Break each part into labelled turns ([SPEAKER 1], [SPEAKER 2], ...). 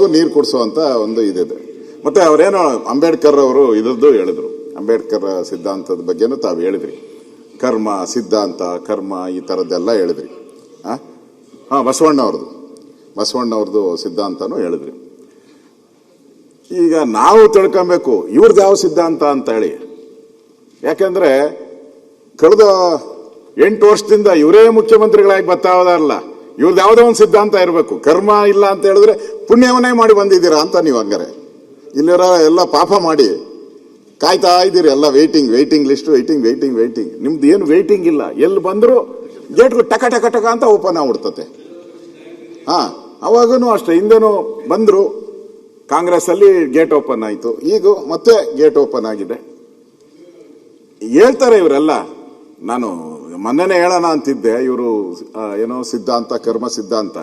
[SPEAKER 1] ಎಲ್ಲರಿಗೂ ನೀರು ಕುಡಿಸುವಂತ ಒಂದು ಇದಿದೆ. ಮತ್ತೆ ಅವರೇನೋ ಅಂಬೇಡ್ಕರ್ ಅವರು ಇದ್ರದ್ದು ಹೇಳಿದ್ರು, ಅಂಬೇಡ್ಕರ್ ಸಿದ್ಧಾಂತದ ಬಗ್ಗೆನೂ ತಾವು ಹೇಳಿದ್ರಿ, ಕರ್ಮ ಸಿದ್ಧಾಂತ ಕರ್ಮ ಈ ತರದ್ದೆಲ್ಲ ಹೇಳಿದ್ರಿ. ಬಸವಣ್ಣವ್ರದ್ದು ಸಿದ್ಧಾಂತನೂ ಹೇಳಿದ್ರಿ. ಈಗ ನಾವು ತಿಳ್ಕೊಬೇಕು ಇವ್ರದ್ದು ಯಾವ ಸಿದ್ಧಾಂತ ಅಂತ ಹೇಳಿ. ಯಾಕೆಂದ್ರೆ ಕಳೆದ 8 ವರ್ಷದಿಂದ ಇವರೇ ಮುಖ್ಯಮಂತ್ರಿಗಳಾಗಿ ಬರ್ತಾವದಾರಲ್ಲ, ಇವ್ರದ್ದು ಯಾವುದೋ ಒಂದು ಸಿದ್ಧಾಂತ ಇರಬೇಕು. ಕರ್ಮ ಇಲ್ಲ ಅಂತ ಹೇಳಿದ್ರೆ ಪುಣ್ಯವನ್ನೇ ಮಾಡಿ ಬಂದಿದ್ದೀರಾ ಅಂತ ನೀವು ಹಂಗಾರೆ. ಇಲ್ಲಿರೋ ಎಲ್ಲ ಪಾಪ ಮಾಡಿ ಕಾಯ್ತಾ ಇದ್ದೀರಿ, ಎಲ್ಲ ವೇಟಿಂಗ್ ಲಿಸ್ಟ್, ವೇಟಿಂಗ್. ನಿಮ್ದು ಏನು ವೇಟಿಂಗ್ ಇಲ್ಲ. ಎಲ್ಲಿ ಬಂದ್ರು ಗೇಟ್ಗಳು ಟಕ ಟಕ ಟಕ ಅಂತ ಓಪನ್ ಆಗ್ಬಿಡ್ತತೆ. ಅವಾಗೂ ಅಷ್ಟೇ, ಹಿಂದೆನೂ ಬಂದ್ರು, ಕಾಂಗ್ರೆಸ್ ಅಲ್ಲಿ ಗೇಟ್ ಓಪನ್ ಆಯ್ತು, ಈಗ ಮತ್ತೆ ಗೇಟ್ ಓಪನ್ ಆಗಿದೆ. ಹೇಳ್ತಾರೆ ಇವರೆಲ್ಲ. ನಾನು ಮೊನ್ನೆನೇ ಹೇಳೋಣ ಅಂತಿದ್ದೆ, ಇವರು ಏನೋ ಸಿದ್ಧಾಂತ ಕರ್ಮ ಸಿದ್ಧಾಂತ.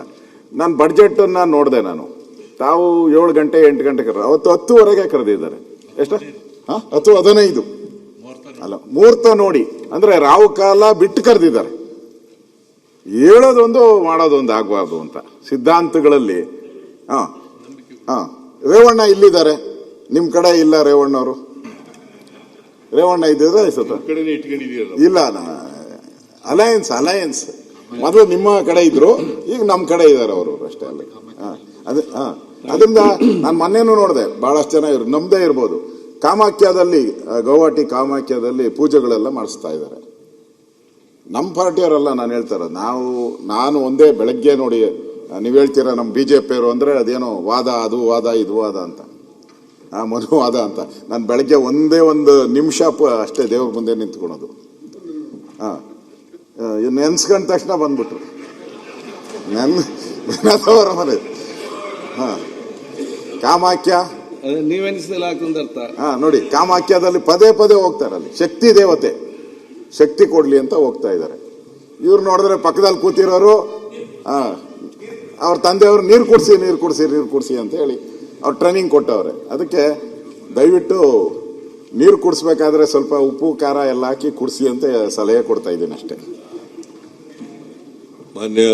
[SPEAKER 1] ನಾನು ಬಡ್ಜೆಟ್ ಅನ್ನ ನೋಡಿದೆ. ನಾನು ತಾವು 7 ಗಂಟೆ 8 ಗಂಟೆ ಅವತ್ತು 10ವರೆಗೆ ಕರೆದಿದ್ದಾರೆ. ಎಷ್ಟು 10 15 ಅಲ್ಲ, ಮುಹೂರ್ತ ನೋಡಿ ಅಂದ್ರೆ ರಾವು ಕಾಲ ಬಿಟ್ಟು ಕರೆದಿದ್ದಾರೆ. ಹೇಳೋದೊಂದು ಮಾಡೋದೊಂದು ಆಗಬಾರ್ದು ಅಂತ ಸಿದ್ಧಾಂತಗಳಲ್ಲಿ. ರೇವಣ್ಣ ಇಲ್ಲಿದ್ದಾರೆ, ನಿಮ್ ಕಡೆ ಇಲ್ಲ ರೇವಣ್ಣವರು. ರೇವಣ್ಣ ಇದ್ದಿದ್ರೆ ಇಲ್ಲ, ಅಲಯನ್ಸ್ ಮೊದಲು ನಿಮ್ಮ ಕಡೆ ಇದ್ರು, ಈಗ ನಮ್ಮ ಕಡೆ ಇದ್ದಾರೆ ಅವರು ಅಷ್ಟೇ. ಅಲ್ಲ ಅದರಿಂದ ನಾನು ಮೊನ್ನೆನೂ ನೋಡಿದೆ, ಬಹಳಷ್ಟು ಜನ ಇವರು ನಮ್ದೇ ಇರ್ಬೋದು, ಕಾಮಾಖ್ಯದಲ್ಲಿ, ಗೌಹಾಟಿ ಕಾಮಾಖ್ಯದಲ್ಲಿ ಪೂಜೆಗಳೆಲ್ಲ ಮಾಡಿಸ್ತಾ ಇದ್ದಾರೆ. ನಮ್ಮ ಪಾರ್ಟಿಯವರೆಲ್ಲ ನಾನು ಹೇಳ್ತಾರ, ನಾನು ಒಂದೇ ಬೆಳಗ್ಗೆ ನೋಡಿ ನೀವು ಹೇಳ್ತೀರಾ ನಮ್ಮ ಬಿಜೆಪಿಯವರು ಅಂದ್ರೆ ಅದೇನೋ ವಾದ, ಅದು ವಾದ ಇದು ವಾದ ಅಂತ, ಮನುವಾದ ಅಂತ. ನಾನು ಬೆಳಗ್ಗೆ ಒಂದೇ ಒಂದು ನಿಮಿಷ ಅಷ್ಟೇ ದೇವ್ರ ಮುಂದೆ ನಿಂತ್ಕೊಳೋದು. ನೆನ್ಸ್ಕೊಂಡ ತಕ್ಷಣ ಬಂದ್ಬಿಟ್ರು ನೆನದವರ ಮನೆ. ಕಾಮಾಖ್ಯ ನೋಡಿ, ಕಾಮಾಖ್ಯದಲ್ಲಿ ಪದೇ ಹೋಗ್ತಾರಲ್ಲಿ, ಶಕ್ತಿ ದೇವತೆ ಶಕ್ತಿ ಕೊಡ್ಲಿ ಅಂತ ಹೋಗ್ತಾ ಇದ್ದಾರೆ. ಇವ್ರು ನೋಡಿದ್ರೆ ಪಕ್ಕದಲ್ಲಿ ಕೂತಿರೋರು ಅವ್ರ ತಂದೆಯವರು ನೀರು ಕುಡಿಸಿ ಅಂತ ಹೇಳಿ ಅವ್ರು ಟ್ರೈನಿಂಗ್ ಕೊಟ್ಟವ್ರೆ. ಅದಕ್ಕೆ ದಯವಿಟ್ಟು ನೀರು ಕುಡಿಸ್ಬೇಕಾದ್ರೆ ಸ್ವಲ್ಪ ಉಪ್ಪು ಖಾರ ಎಲ್ಲ ಹಾಕಿ ಕುಡಿಸಿ ಅಂತ ಸಲಹೆ ಕೊಡ್ತಾ ಇದ್ದೀನಿ ಅಷ್ಟೇ.
[SPEAKER 2] ಮಾನ್ಯ